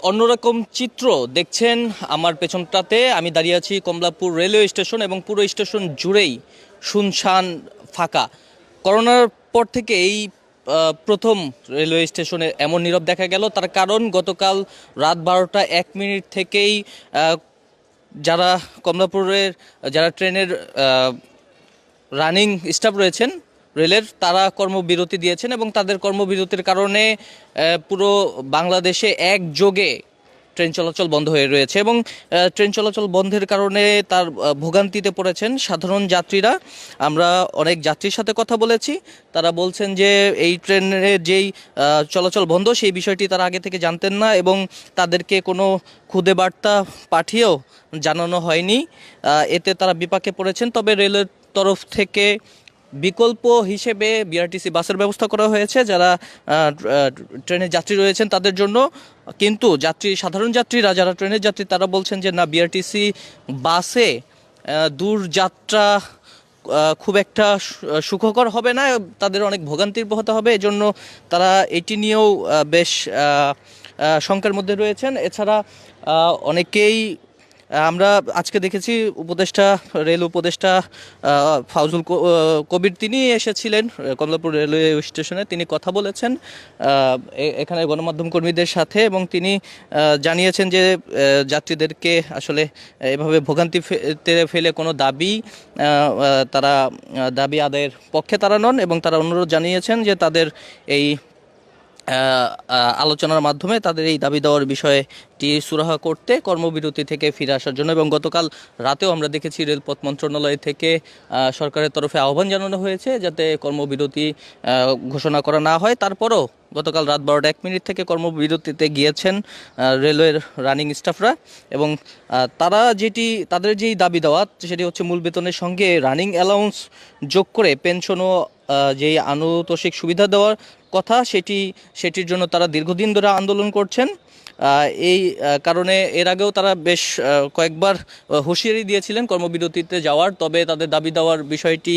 অন্যরকম চিত্র দেখছেন আমার পেছনটাতে। আমি দাঁড়িয়ে আছি কমলাপুর রেলওয়ে স্টেশন এবং পুরো স্টেশন জুড়েই শুনশান, ফাঁকা। করোনার পর থেকে এই প্রথম রেলওয়ে স্টেশনে এমন নীরব দেখা গেল। তার কারণ গতকাল রাত 12টা 1 মিনিট থেকেই যারা কমলাপুরের যারা ট্রেনের রানিং স্টাফ রয়েছেন রেলের, তারা কর্মবিরতি দিয়েছেন এবং তাদের কর্মবিরতির কারণে পুরো বাংলাদেশে একযোগে ট্রেন চলাচল বন্ধ হয়ে রয়েছে এবং ট্রেন চলাচল বন্ধের কারণে তার ভোগান্তিতে পড়েছেন সাধারণ যাত্রীরা। আমরা অনেক যাত্রীর সাথে কথা বলেছি, তারা বলছেন যে এই ট্রেনের যেই চলাচল বন্ধ সেই বিষয়টি তারা আগে থেকে জানতেন না এবং তাদেরকে কোনো খুদে বার্তা পাঠিয়েও জানানো হয়নি। এতে তারা বিপাকে পড়েছেন। তবে রেলের তরফ থেকে বিকল্প হিসেবে বিআরটিসি বাসের ব্যবস্থা করা হয়েছে যারা ট্রেনের যাত্রী রয়েছেন তাদের জন্য। কিন্তু সাধারণ যাত্রীরা যারা ট্রেনের যাত্রী তারা বলছেন যে না, বিআরটিসি বাসে দূর যাত্রা খুব একটা সুখকর হবে না, তাদের অনেক ভোগান্তির পোহাতে হবে। এজন্য তারা এটি নিয়েও বেশ শঙ্কার মধ্যে রয়েছেন। এছাড়া অনেকেই আমরা আজকে দেখেছি রেল উপদেষ্টা ফাউজুল কবির তিনি এসেছিলেন কমলাপুর রেলওয়ে স্টেশনে। তিনি কথা বলেছেন এখানে গণমাধ্যম কর্মীদের সাথে এবং তিনি জানিয়েছেন যে যাত্রীদেরকে আসলে এভাবে ভোগান্তিতে ফেলে কোনো তারা দাবি আদায়ের পক্ষে তারা নন এবং তারা অনুরোধ জানিয়েছেন যে তাদের এই আলোচনার মাধ্যমে তাদের এই দাবি দেওয়ার বিষয়টি সুরাহা করতে কর্মবিরতি থেকে ফিরে আসার জন্য। এবং গতকাল রাতেও আমরা দেখেছি রেলপথ মন্ত্রণালয় থেকে সরকারের তরফে আহ্বান জানানো হয়েছে যাতে কর্মবিরতি ঘোষণা করা না হয়। তারপরও গতকাল রাত 12টা 1 মিনিট থেকে কর্মবিরতিতে গিয়েছেন রেলওয়ের রানিং স্টাফরা এবং তাদের যেই দাবি দেওয়া সেটি হচ্ছে মূল বেতনের সঙ্গে রানিং অ্যালাউন্স যোগ করে পেনশনও যেই আনুতোষিক সুবিধা দেওয়ার কথা সেটির জন্য তারা দীর্ঘদিন ধরে আন্দোলন করছেন। এই কারণে এর আগেও তারা বেশ কয়েকবার হুঁশিয়ারি দিয়েছিলেন কর্মবিরতিতে যাওয়ার, তবে তাদের দাবি দেওয়ার বিষয়টি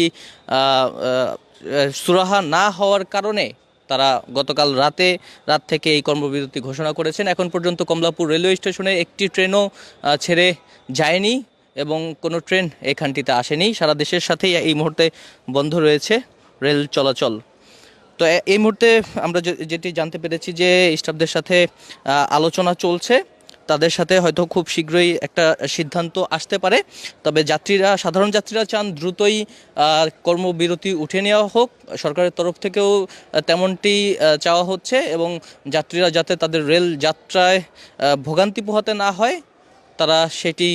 সুরাহা না হওয়ার কারণে তারা গতকাল রাত থেকে এই কর্মবিরতি ঘোষণা করেছেন। এখন পর্যন্ত কমলাপুর রেলওয়ে স্টেশনে একটি ট্রেনও ছেড়ে যায়নি এবং কোনো ট্রেন এখানটিতে আসেনি। সারা দেশের সাথেই এই মুহূর্তে বন্ধ রয়েছে রেল চলাচল। তো এই মুহূর্তে আমরা যেটি জানতে পেরেছি যে স্টাফদের সাথে আলোচনা চলছে, তাদের সাথে হয়তো খুব শীঘ্রই একটা সিদ্ধান্ত আসতে পারে। তবে সাধারণ যাত্রীরা চান দ্রুতই কর্মবিরতি উঠে নেওয়া হোক। সরকারের তরফ থেকেও তেমনটি চাওয়া হচ্ছে এবং যাত্রীরা যাতে তাদের রেল যাত্রায় ভোগান্তি পোহাতে না হয় তারা সেটি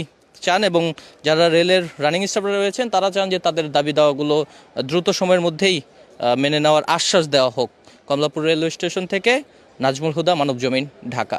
চান এবং যারা রেলের রানিং স্টাফরা রয়েছেন তারা চান যে তাদের দাবি দাওয়াগুলো দ্রুত সময়ের মধ্যেই মেনে নেওয়ার আশ্বাস দেওয়া হোক। কমলাপুর রেলওয়ে স্টেশন থেকে নাজমুল হুদা, মানবজমিন, ঢাকা।